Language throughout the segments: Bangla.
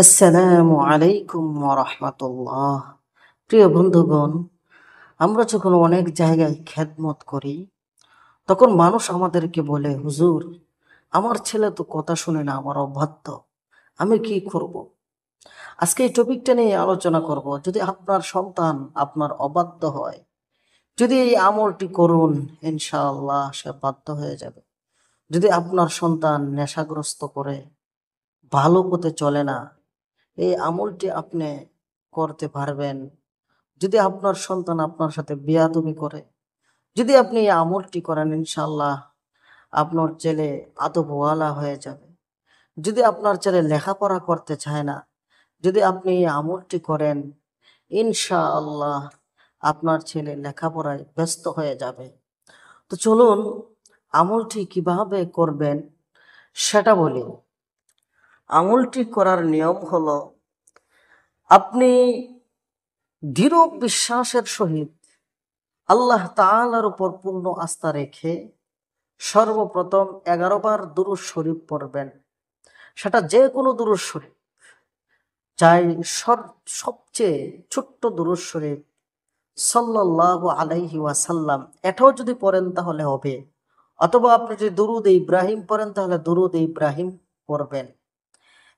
আসসালামু আলাইকুম ওয়া রাহমাতুল্লাহ। প্রিয় বন্ধুগণ, আমরা যখন অনেক জায়গায় খেদমত করি তখন মানুষ আমাদেরকে বলে, হুজুর আমার ছেলে তো কথা শুনে না, আমার অবাধ্য, আমি কি করব? আজকে এই টপিকটা নিয়ে আলোচনা করব। যদি আপনার সন্তান আপনার অবাধ্য হয়, যদি এই আমলটি করুন, ইনশাআল্লাহ সে বাধ্য হয়ে যাবে। যদি আপনার সন্তান নেশাগ্রস্ত করে, ভালো পথে চলে না, এই আমলটি আপনি করতে পারবেন। যদি আপনার সন্তান আপনার সাথে বেয়াদবি করে, যদি আপনি এই আমলটি করেন, ইনশাআল্লাহ আপনার ছেলে আদবওয়ালা হয়ে যাবে। যদি আপনার ছেলে লেখাপড়া করতে চায় না, যদি আপনি এই আমলটি করেন, ইনশাআল্লাহ আপনার ছেলে লেখাপড়ায় ব্যস্ত হয়ে যাবে। তো চলুন আমলটি কিভাবে করবেন সেটা বলি। আমলটি করার নিয়ম হলো, আপনি দৃঢ় বিশ্বাসের সহিত আল্লাহ তাআলার উপর পূর্ণ আস্থা রেখে সর্বপ্রথম 11 বার দুরূদ শরীফ পড়বেন। সেটা যে কোনো দুরূদ শরীফ, চাই সবচেয়ে ছোট্ট দুরূদ শরীফ সাল্লাল্লাহু আলাইহি ওয়াসাল্লাম, এটাও যদি পড়েন তাহলে হবে। অথবা আপনি যদি দুরূদ ইব্রাহিম পড়েন তাহলে দুরূদ ইব্রাহিম পড়বেন।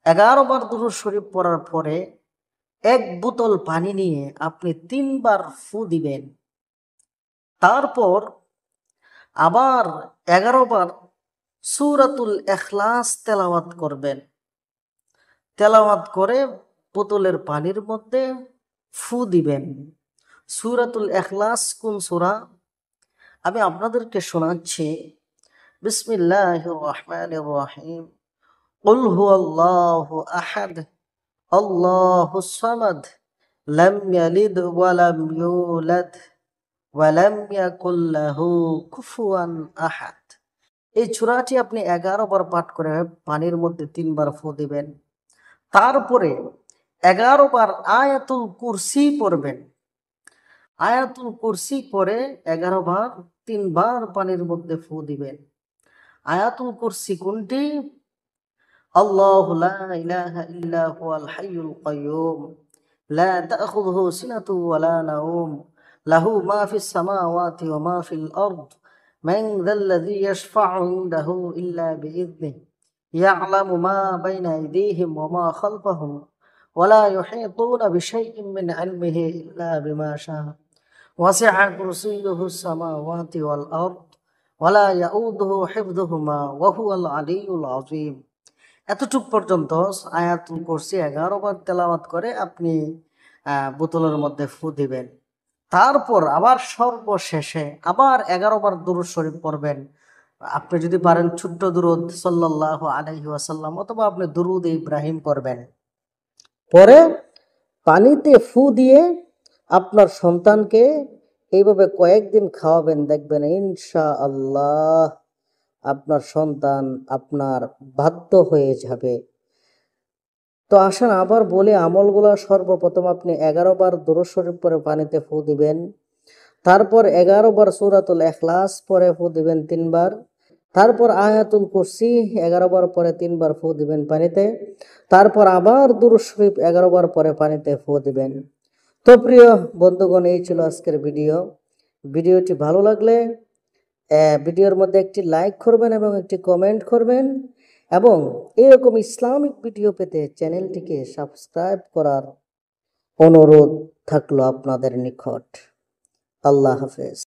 11 বার দুরূদ শরীফ পড়ার পরে 1 বোতল পানি নিয়ে আপনি 3 বার ফু দিবেন। তারপর আবার 11 বার সূরাতুল ইখলাস তেলাওয়াত করবেন। তেলাওয়াত করে বোতলের পানির মধ্যে ফু দিবেন। সূরাতুল ইখলাস কোন সূরা? আমি আপনাদেরকে শোনাচ্ছি। বিসমিল্লাহির রহমানির রহিম। কুল হুয়াল্লাহু আহাদ, আল্লাহুস সামাদ, লাম ইয়ালিদ ওয়া লাম ইউলাদ ওয়া লাম ইয়াকুল লাহু কুফুয়ান আহাদ। এই সূরাটি আপনি 11 বার পাঠ করে পানির মধ্যে 3 বার ফু দিবেন। তারপরে 11 বার আয়াতুল কুরসি পড়বেন। আয়াতুল কুরসি পড়ে 11 বার 3 বার পানির মধ্যে ফু দিবেন। আয়াতুল কুরসি কোনটি? আল্লাহু লা ইলাহা ইল্লা হুয়াল হাইয়ুল কাইয়্যুম, লা তাখুযুহু সিনাতুন ওয়া লা নাওম, লাহু মা ফিস সামাওয়াতি ওয়া মা ফিল আরদ, মান যাল্লাযী ইয়াশফা'ু ইনদাহু ইল্লা বিইذনিহি, ইয়া'লামু মা বাইনা আইদিহিম ওয়া মা খালফাহুম, ওয়া লা ইউহীতুনা বিশাইইন মিন ইলমিহি ইল্লা বিমা শাআ, ওয়াসি'a কুরসিয়্যুহুস সামাওয়াতি ওয়াল আরদ, ওয়া লা ইয়াউদুহু হিফযুহুমা ওয়া হুয়াল আলিয়্যুল আযীম। এতটুক পর্যন্ত আয়াতুল কুরসি 11 বার তেলাওয়াত করে আপনি বোতলের মধ্যে ফু দিবেন। তারপর আবার সর্বশেষে আবার 11 বার দুরূদ শরীফ পড়বেন। আপনি যদি পারেন ছোট্ট দুরূদ সাল্লাল্লাহু আলাইহি ওয়াসাল্লাম, অথবা আপনি দুরূদ ইব্রাহিম পড়বেন। পরে পানিতে ফু দিয়ে আপনার সন্তানকে এইভাবে কয়েকদিন খাওয়াবেন, দেখবেন ইনশাআল্লাহ আপনার সন্তান আপনার বাধ্য হয়ে যাবে। তো আসেন আবার বলে আমলগুলো। সর্বপ্রথম আপনি 11 বার দুরূদ শরীফ পরে পানিতে ফু দিবেন। তারপর 11 বার সূরাতুল ইখলাস পরে ফু দিবেন 3 বার। তারপর আয়াতুল কুরসি 11 বার পরে 3 বার ফু দিবেন পানিতে। তারপর আবার দুরূদ শরীফ 11 বার পরে পানিতে ফু দিবেন। তো প্রিয় বন্ধুগণ, এই ছিল আজকের ভিডিও। ভিডিওটি ভালো লাগলে ভিডিওর মধ্যে একটি লাইক করবেন এবং একটি কমেন্ট করবেন, এবং এরকম ইসলামিক ভিডিও পেতে চ্যানেলটিকে সাবস্ক্রাইব করার অনুরোধ থাকলো আপনাদের নিকট। আল্লাহ হাফেজ।